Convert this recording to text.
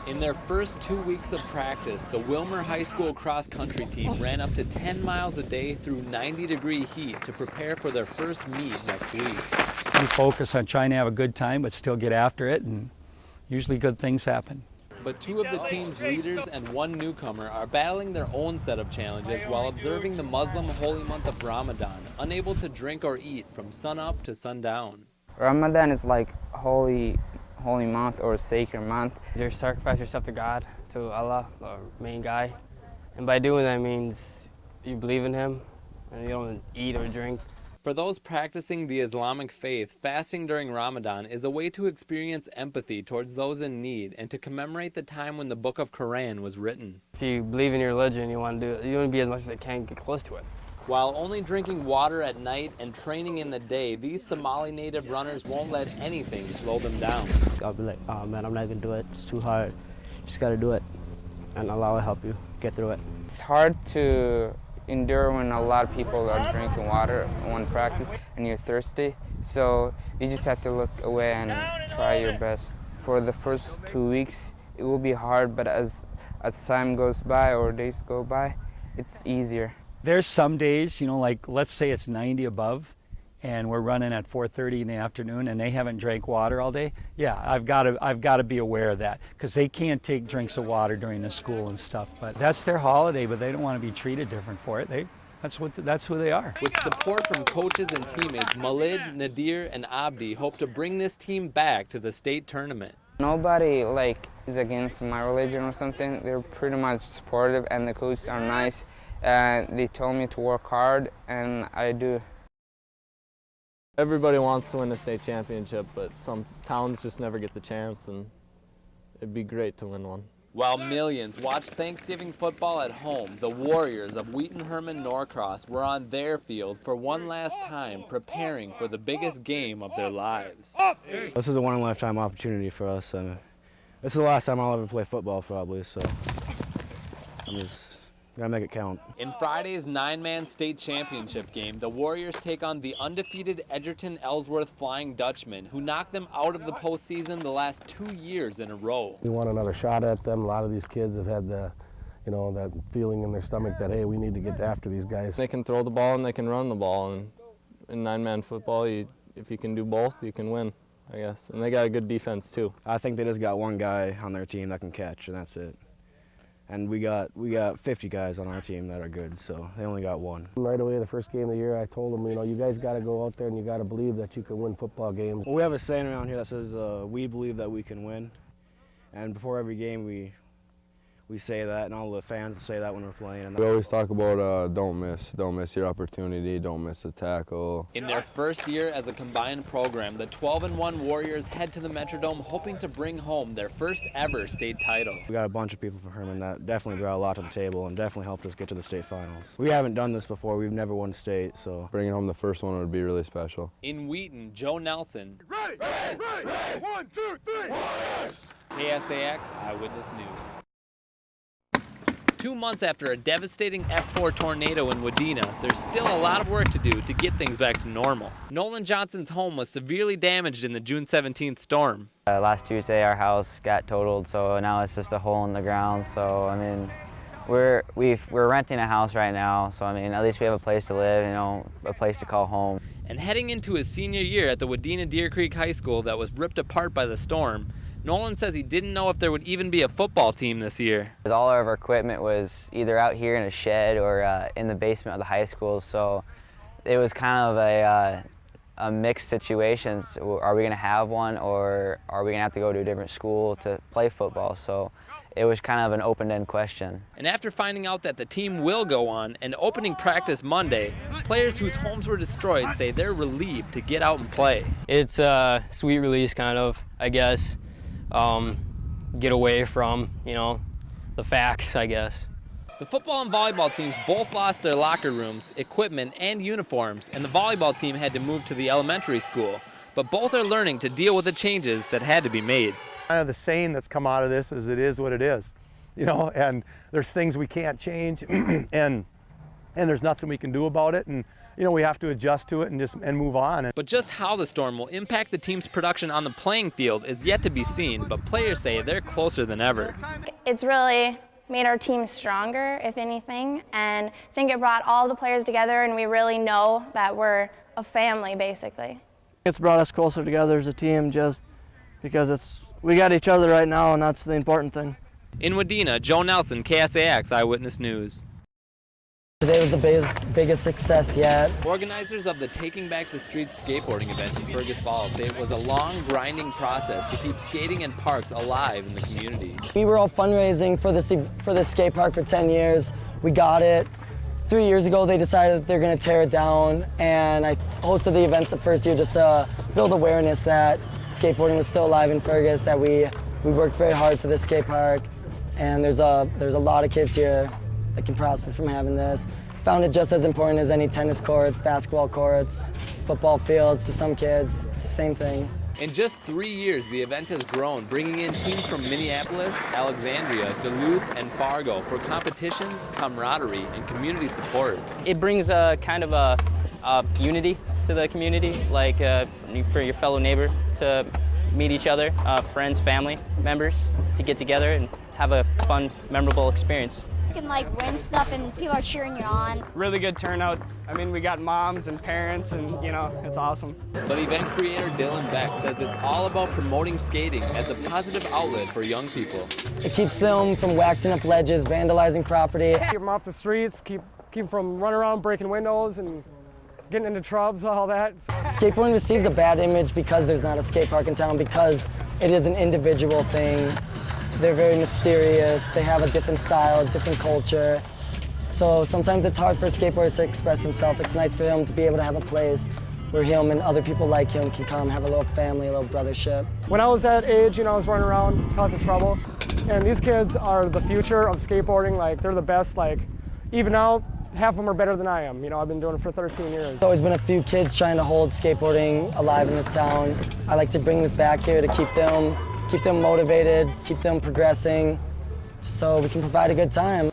In their first 2 weeks of practice, the Wilmer High School cross-country team ran up to 10 miles a day through 90-degree heat to prepare for their first meet next week. We focus on trying to have a good time, but still get after it, and usually good things happen. But two of the team's leaders and one newcomer are battling their own set of challenges while observing the Muslim holy month of Ramadan, unable to drink or eat from sunup to sundown. Ramadan is like holy month or sacred month. You sacrifice yourself to God, to Allah, the main guy. And by doing that means you believe in Him and you don't eat or drink. For those practicing the Islamic faith, fasting during Ramadan is a way to experience empathy towards those in need and to commemorate the time when the Book of Quran was written. If you believe in your religion, you want to be as much as you can, get close to it. While only drinking water at night and training in the day, these Somali native runners won't let anything slow them down. I'll be like, oh man, I'm not going to do it. It's too hard. You just got to do it. And Allah will help you get through it. It's hard to endure when a lot of people are drinking water on practice and you're thirsty. So you just have to look away and try your best. For the first 2 weeks, it will be hard, but as time goes by or days go by, it's easier. There's some days, like let's say it's 90 above and we're running at 4:30 in the afternoon and they haven't drank water all day. Yeah, I've got to be aware of that because they can't take drinks of water during the school and stuff. But that's their holiday, but they don't want to be treated different for it. That's who they are. With support from coaches and teammates, Malid, Nadir, and Abdi hope to bring this team back to the state tournament. Nobody is against my religion or something. They're pretty much supportive and the coaches are nice. And they told me to work hard, and I do. Everybody wants to win a state championship, but some towns just never get the chance, and it'd be great to win one. While millions watched Thanksgiving football at home, the Warriors of Wheaton-Herman Norcross were on their field for one last time, preparing for the biggest game of their lives. This is a one-in-a-lifetime opportunity for us. This is the last time I'll ever play football, probably, so I'm just gotta make it count. In Friday's 9-man state championship game, the Warriors take on the undefeated Edgerton-Ellsworth Flying Dutchmen, who knocked them out of the postseason the last 2 years in a row. We want another shot at them. A lot of these kids have had that feeling in their stomach that, hey, we need to get after these guys. They can throw the ball and they can run the ball, and in 9-man football, if you can do both, you can win, I guess. And they got a good defense too. I think they just got one guy on their team that can catch, and that's it. And we got 50 guys on our team that are good, so they only got one. Right away, the first game of the year, I told them, you guys got to go out there and you got to believe that you can win football games. Well, we have a saying around here that says, we believe that we can win. And before every game, we say that, and all the fans say that when we're playing. And we always talk about don't miss your opportunity, don't miss a tackle. In their first year as a combined program, the 12-1 Warriors head to the Metrodome hoping to bring home their first ever state title. We got a bunch of people from Herman that definitely brought a lot to the table and definitely helped us get to the state finals. We haven't done this before, we've never won state, so bringing home the first one would be really special. In Wheaton, Joe Nelson. Ready! 1, 2, 3! KSAX Eyewitness News. 2 months after a devastating F4 tornado in Wadena, there's still a lot of work to do to get things back to normal. Nolan Johnson's home was severely damaged in the June 17th storm. Last Tuesday our house got totaled, so now it's just a hole in the ground. So I mean, we're renting a house right now, so I mean, at least we have a place to live, a place to call home. And heading into his senior year at the Wadena Deer Creek High School that was ripped apart by the storm, Nolan says he didn't know if there would even be a football team this year. All of our equipment was either out here in a shed or in the basement of the high school, so it was kind of a mixed situation. Are we going to have one, or are we going to have to go to a different school to play football? So it was kind of an open-end question. And after finding out that the team will go on and opening practice Monday, players whose homes were destroyed say they're relieved to get out and play. It's a sweet release, kind of, I guess. Get away from, the facts, I guess. The football and volleyball teams both lost their locker rooms, equipment, and uniforms, and the volleyball team had to move to the elementary school. But both are learning to deal with the changes that had to be made. Kind of the saying that's come out of this is, it is what it is, and there's things we can't change, and there's nothing we can do about it, and we have to adjust to it and move on. But just how the storm will impact the team's production on the playing field is yet to be seen, but players say they're closer than ever. It's really made our team stronger, if anything, and I think it brought all the players together, and we really know that we're a family, basically. It's brought us closer together as a team just because we got each other right now, and that's the important thing. In Wadena, Joe Nelson, KSAX Eyewitness News. Today was the biggest success yet. Organizers of the Taking Back the Streets skateboarding event in Fergus Falls say it was a long, grinding process to keep skating and parks alive in the community. We were all fundraising for this skate park for 10 years. We got it. 3 years ago, they decided that they're going to tear it down, and I hosted the event the first year just to build awareness that skateboarding was still alive in Fergus, that we worked very hard for this skate park, and there's a lot of kids here that can prosper from having this. Found it just as important as any tennis courts, basketball courts, football fields to some kids. It's the same thing. In just 3 years, the event has grown, bringing in teams from Minneapolis, Alexandria, Duluth, and Fargo for competitions, camaraderie, and community support. It brings a kind of a unity to the community, like for your fellow neighbor to meet each other, friends, family members, to get together and have a fun, memorable experience. You can win stuff and people are cheering you on. Really good turnout. I mean, we got moms and parents, and it's awesome. But event creator Dylan Beck says it's all about promoting skating as a positive outlet for young people. It keeps them from waxing up ledges, vandalizing property. Keep them off the streets, keep them from running around breaking windows and getting into troubles, all that. Skateboarding receives a bad image because there's not a skate park in town, because it is an individual thing. They're very mysterious, they have a different style, different culture. So sometimes it's hard for a skateboarder to express himself. It's nice for him to be able to have a place where him and other people like him can come, have a little family, a little brothership. When I was that age, I was running around causing trouble. And these kids are the future of skateboarding. They're the best. Even now, half of them are better than I am. I've been doing it for 13 years. There's always been a few kids trying to hold skateboarding alive in this town. I like to bring this back here to keep them motivated, keep them progressing, so we can provide a good time.